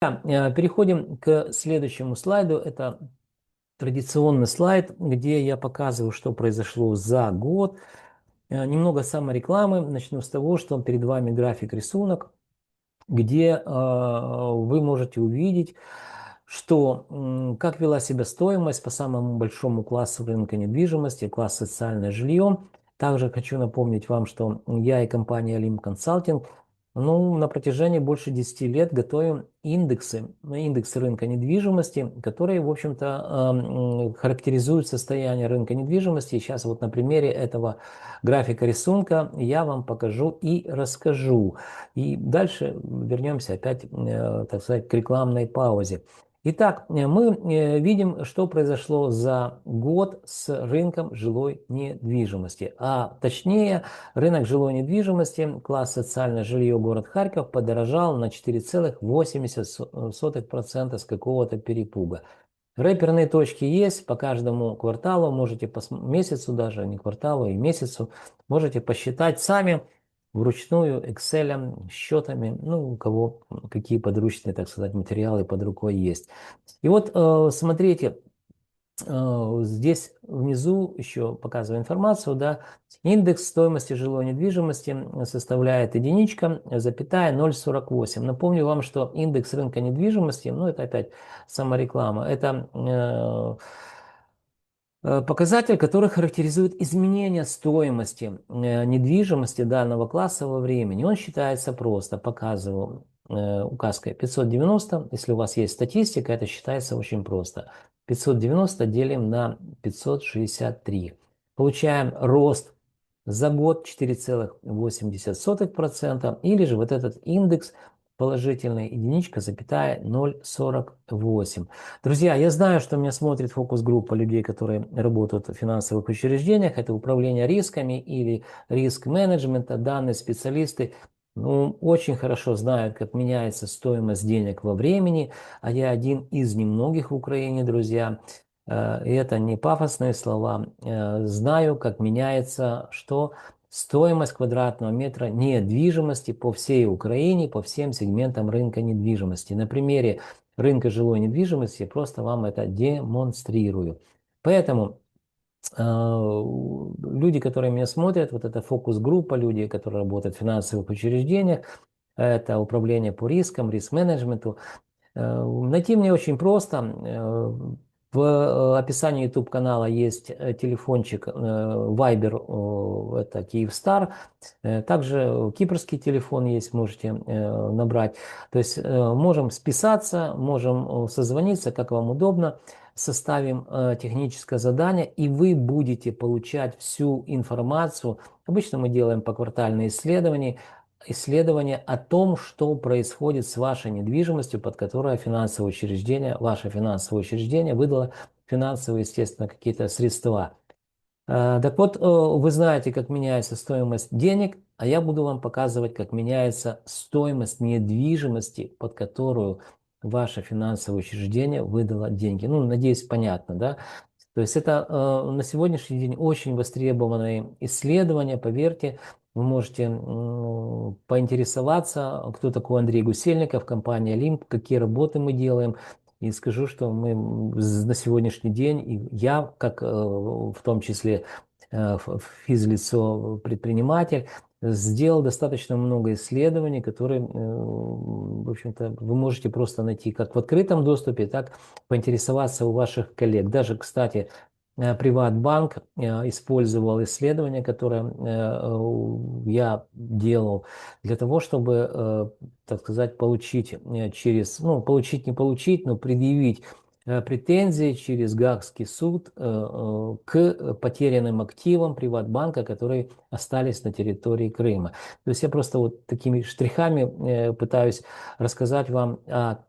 Переходим к следующему слайду. Это традиционный слайд, где я показываю, что произошло за год. Немного саморекламы. Начну с того, что перед вами график-рисунок, где вы можете увидеть, что как вела себя стоимость по самому большому классу рынка недвижимости, класс социальное жилье. Также хочу напомнить вам, что я и компания Limb Consulting на протяжении больше 10 лет готовим индексы рынка недвижимости, которые, в общем-то, характеризуют состояние рынка недвижимости. И сейчас вот на примере этого графика рисунка я вам покажу и расскажу. И дальше вернемся опять, так сказать, к рекламной паузе. Итак, мы видим, что произошло за год с рынком жилой недвижимости. А точнее, рынок жилой недвижимости, класс социальное жилье, город Харьков, подорожал на 4,8% с какого-то перепуга. Рэперные точки есть по каждому кварталу, можете по месяцу даже, не кварталу, и месяцу, можете посчитать сами вручную, Excel, счетами, у кого какие подручные, так сказать, материалы под рукой есть. И вот смотрите, здесь внизу еще показываю информацию, да, индекс стоимости жилой недвижимости составляет единичка, запятая 0,48. Напомню вам, что индекс рынка недвижимости, это опять самореклама, это показатель, который характеризует изменение стоимости недвижимости данного класса во времени. Он считается просто, показываю указкой 590. Если у вас есть статистика, это считается очень просто. 590 делим на 563. Получаем рост за год 4,8%, или же вот этот индекс положительная единичка, запятая 0,48. Друзья, я знаю, что меня смотрит фокус-группа людей, которые работают в финансовых учреждениях. Это управление рисками или риск-менеджмента. Данные специалисты очень хорошо знают, как меняется стоимость денег во времени. А я один из немногих в Украине, друзья. И это не пафосные слова. Знаю, как меняется, что стоимость квадратного метра недвижимости по всей Украине, по всем сегментам рынка недвижимости. На примере рынка жилой недвижимости просто вам это демонстрирую. Поэтому люди, которые меня смотрят, вот это фокус-группа, люди, которые работают в финансовых учреждениях, это управление по рискам, риск-менеджменту. Найти мне очень просто. В описании YouTube канала есть телефончик Viber, это Kyivstar. Также кипрский телефон есть, можете набрать. То есть можем списаться, можем созвониться, как вам удобно. Составим техническое задание, и вы будете получать всю информацию. Обычно мы делаем поквартальные исследования о том, что происходит с вашей недвижимостью, под которой ваше финансовое учреждение выдало финансовые, естественно, какие-то средства. Так вот, вы знаете, как меняется стоимость денег, а я буду вам показывать, как меняется стоимость недвижимости, под которую ваше финансовое учреждение выдало деньги. Надеюсь, понятно, да? То есть это на сегодняшний день очень востребованные исследования, поверьте. Вы можете поинтересоваться, кто такой Андрей Гусельников, компания Limb, какие работы мы делаем. И скажу, что мы на сегодняшний день, и я, как в том числе физлицо, предприниматель, сделал достаточно много исследований, которые, в общем-то, вы можете просто найти как в открытом доступе, так поинтересоваться у ваших коллег. Даже, кстати, Приватбанк использовал исследование, которое я делал для того, чтобы, так сказать, получить получить, не получить, но предъявить претензии через Гаагский суд к потерянным активам Приватбанка, которые остались на территории Крыма. То есть я просто вот такими штрихами пытаюсь рассказать вам о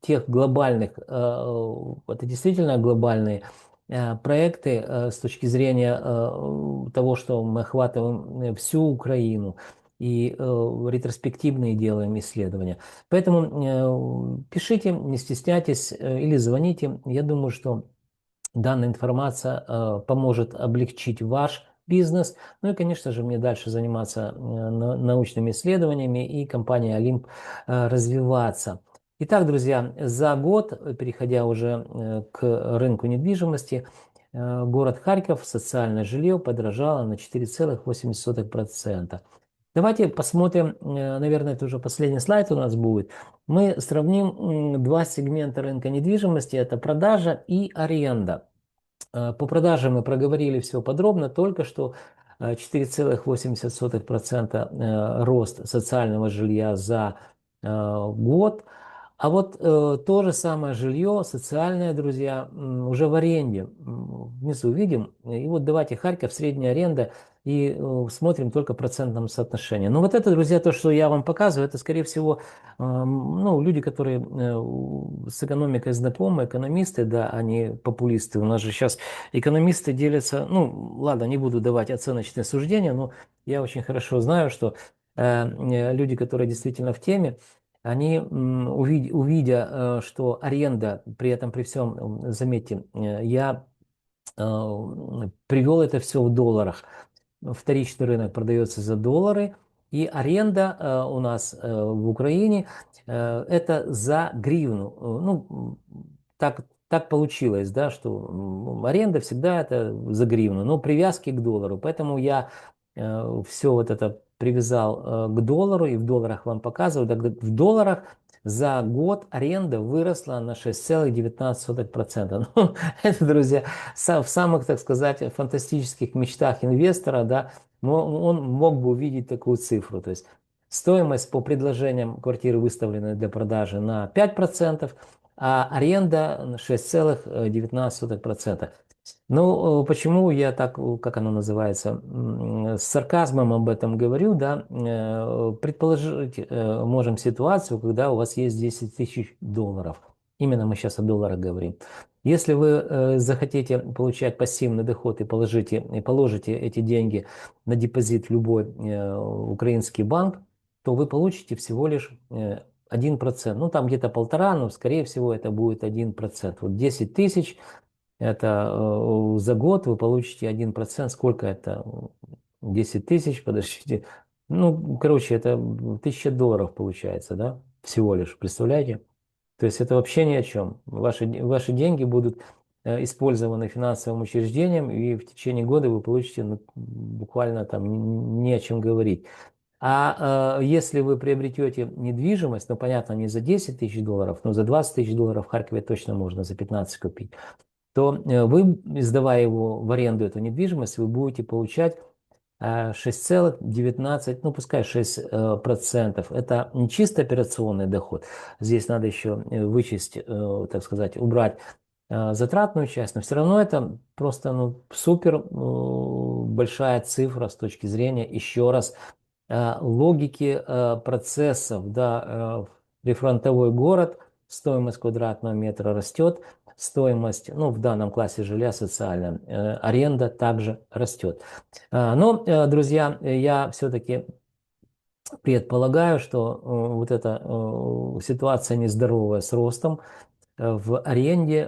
тех глобальных, это действительно глобальные проекты с точки зрения того, что мы охватываем всю Украину и ретроспективные делаем исследования. Поэтому пишите, не стесняйтесь или звоните. Я думаю, что данная информация поможет облегчить ваш бизнес. Ну и, конечно же, мне дальше заниматься научными исследованиями и компания Олимп развиваться. Итак, друзья, за год, переходя уже к рынку недвижимости, город Харьков, социальное жилье подорожало на 4,8%. Давайте посмотрим, наверное, это уже последний слайд у нас будет. Мы сравним два сегмента рынка недвижимости, это продажа и аренда. По продаже мы проговорили все подробно, только что 4,8% рост социального жилья за год. А вот то же самое жилье, социальное, друзья, уже в аренде. Внизу видим. И вот давайте Харьков, средняя аренда, и смотрим только в процентном соотношении. Но вот это, друзья, то, что я вам показываю, это, скорее всего, ну, люди, которые с экономикой знакомы, экономисты, да, они популисты. У нас же сейчас экономисты делятся, ну, ладно, не буду давать оценочные суждения, но я очень хорошо знаю, что люди, которые действительно в теме, они, увидя, что аренда, при этом, при всем, заметьте, я привел это все в долларах. Вторичный рынок продается за доллары, и аренда у нас в Украине это за гривну. Ну, так получилось, да, что аренда всегда это за гривну, но привязки к доллару. Поэтому я все вот это привязал к доллару и в долларах вам показываю. Так, в долларах за год аренда выросла на 6,19%. Ну, это, друзья, в самых, так сказать, фантастических мечтах инвестора, да, но он мог бы увидеть такую цифру. То есть стоимость по предложениям квартиры выставлена для продажи на 5%, а аренда на 6,19%. Ну, почему я так, как оно называется, с сарказмом об этом говорю, да, предположить можем ситуацию, когда у вас есть 10 тысяч долларов. Именно мы сейчас о долларах говорим. Если вы захотите получать пассивный доход и положите эти деньги на депозит в любой украинский банк, то вы получите всего лишь 1%. Ну, там где-то полтора, но, скорее всего, это будет 1%. Вот 10 тысяч, это за год вы получите 1%. Сколько это? 10 тысяч, подождите. Ну, короче, это 1000 долларов получается, да? Всего лишь, представляете? То есть это вообще ни о чем. Ваши деньги будут использованы финансовым учреждением, и в течение года вы получите, ну, буквально там не о чем говорить. А если вы приобретете недвижимость, ну, понятно, не за 10 тысяч долларов, но за 20 тысяч долларов в Харькове точно можно за 15 купить, то вы, сдавая его в аренду, эту недвижимость, вы будете получать 6,19, ну пускай 6%. Это не чисто операционный доход. Здесь надо еще вычесть, так сказать, убрать затратную часть, но все равно это просто, ну, супер большая цифра с точки зрения, еще раз, логики процессов. Да, прифронтовой город, стоимость квадратного метра растет, стоимость, ну, в данном классе жилья социальная, аренда также растет. Но, друзья, я все-таки предполагаю, что вот эта ситуация нездоровая с ростом в аренде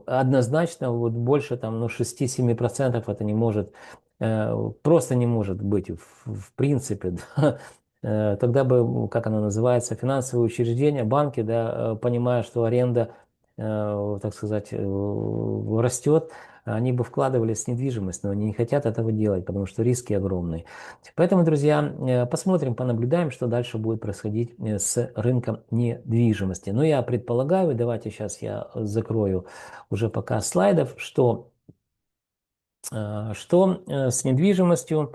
однозначно вот больше там, ну, 6-7% это не может, просто не может быть в принципе. Да. Тогда бы, как оно называется, финансовые учреждения, банки, да, понимая, что аренда, так сказать, растет, они бы вкладывались в недвижимость, но они не хотят этого делать, потому что риски огромные. Поэтому, друзья, посмотрим, понаблюдаем, что дальше будет происходить с рынком недвижимости. Но я предполагаю, давайте сейчас я закрою уже показ слайдов, что с недвижимостью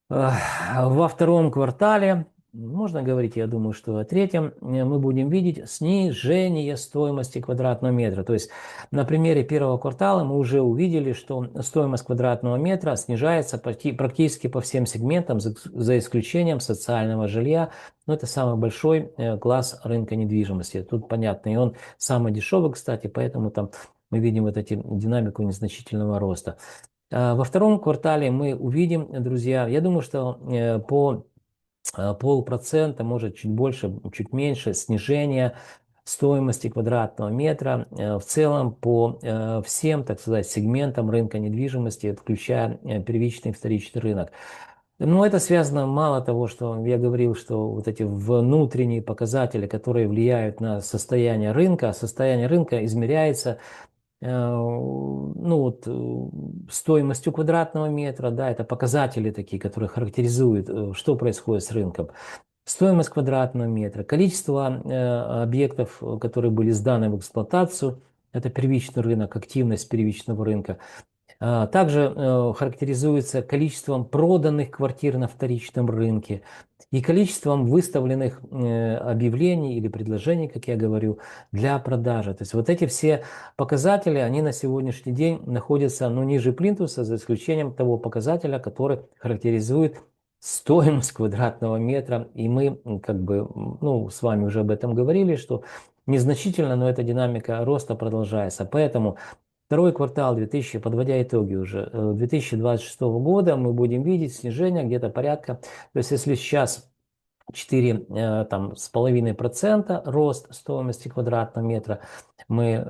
во втором квартале, можно говорить, я думаю, что о третьем, мы будем видеть снижение стоимости квадратного метра. То есть на примере первого квартала мы уже увидели, что стоимость квадратного метра снижается практически по всем сегментам, за исключением социального жилья. Но это самый большой класс рынка недвижимости. Тут понятно, и он самый дешевый, кстати, поэтому там мы видим вот эти динамику незначительного роста. Во втором квартале мы увидим, друзья, я думаю, что по полпроцента, может чуть больше, чуть меньше снижение стоимости квадратного метра в целом по всем, так сказать, сегментам рынка недвижимости, включая первичный и вторичный рынок. Но это связано мало того, что я говорил, что вот эти внутренние показатели, которые влияют на состояние рынка, а состояние рынка измеряется ну вот, стоимостью квадратного метра, да, это показатели такие, которые характеризуют, что происходит с рынком. Стоимость квадратного метра, количество объектов, которые были сданы в эксплуатацию, это первичный рынок, активность первичного рынка. Также характеризуется количеством проданных квартир на вторичном рынке и количеством выставленных объявлений или предложений, как я говорю, для продажи. То есть вот эти все показатели, они на сегодняшний день находятся, ну, ниже плинтуса, за исключением того показателя, который характеризует стоимость квадратного метра. И мы как бы, ну, с вами уже об этом говорили, что незначительно, но эта динамика роста продолжается. Поэтому второй квартал подводя итоги уже 2026 года, мы будем видеть снижение где-то порядка, то есть если сейчас 4 там, с половиной процента рост стоимости квадратного метра, мы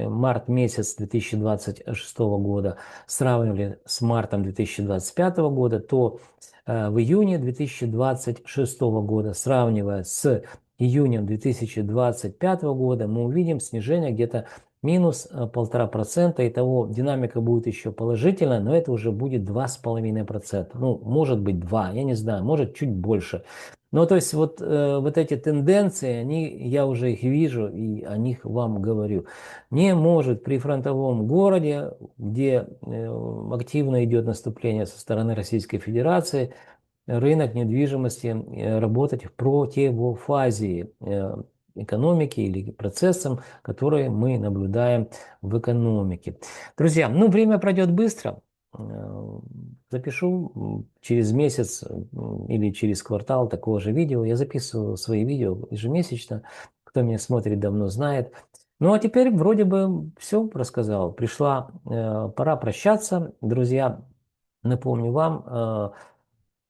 март месяц 2026 года сравнивали с мартом 2025 года, то в июне 2026 года, сравнивая с июнем 2025 года, мы увидим снижение где-то минус 1,5%. Итого динамика будет еще положительная, но это уже будет 2,5%. Ну, может быть 2, я не знаю, может чуть больше. Ну, то есть вот эти тенденции, я уже их вижу и о них вам говорю. Не может при фронтовом городе, где активно идет наступление со стороны Российской Федерации, рынок недвижимости работать в противофазе экономики или процессам, которые мы наблюдаем в экономике. Друзья, ну время пройдет быстро. Запишу через месяц или через квартал такого же видео. Я записываю свои видео ежемесячно. Кто меня смотрит, давно знает. Ну а теперь вроде бы все рассказал. Пришла пора прощаться. Друзья, напомню вам,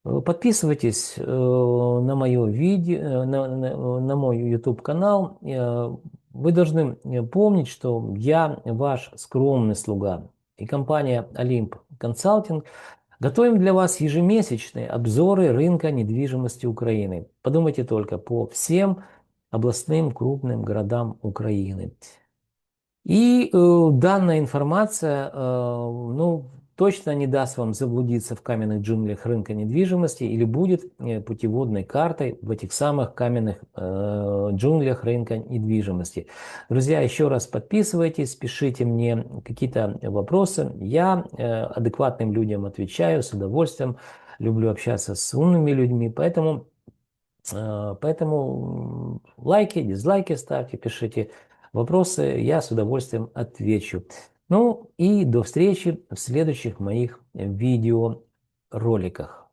подписывайтесь на мое видео, на мой YouTube канал. Вы должны помнить, что я ваш скромный слуга. И компания Олимп Консалтинг готовим для вас ежемесячные обзоры рынка недвижимости Украины. Подумайте только по всем областным крупным городам Украины. И данная информация, ну, точно не даст вам заблудиться в каменных джунглях рынка недвижимости или будет путеводной картой в этих самых каменных джунглях рынка недвижимости. Друзья, еще раз подписывайтесь, пишите мне какие-то вопросы. Я адекватным людям отвечаю с удовольствием. Люблю общаться с умными людьми, поэтому лайки, дизлайки ставьте, пишите вопросы, я с удовольствием отвечу. Ну и до встречи в следующих моих видеороликах.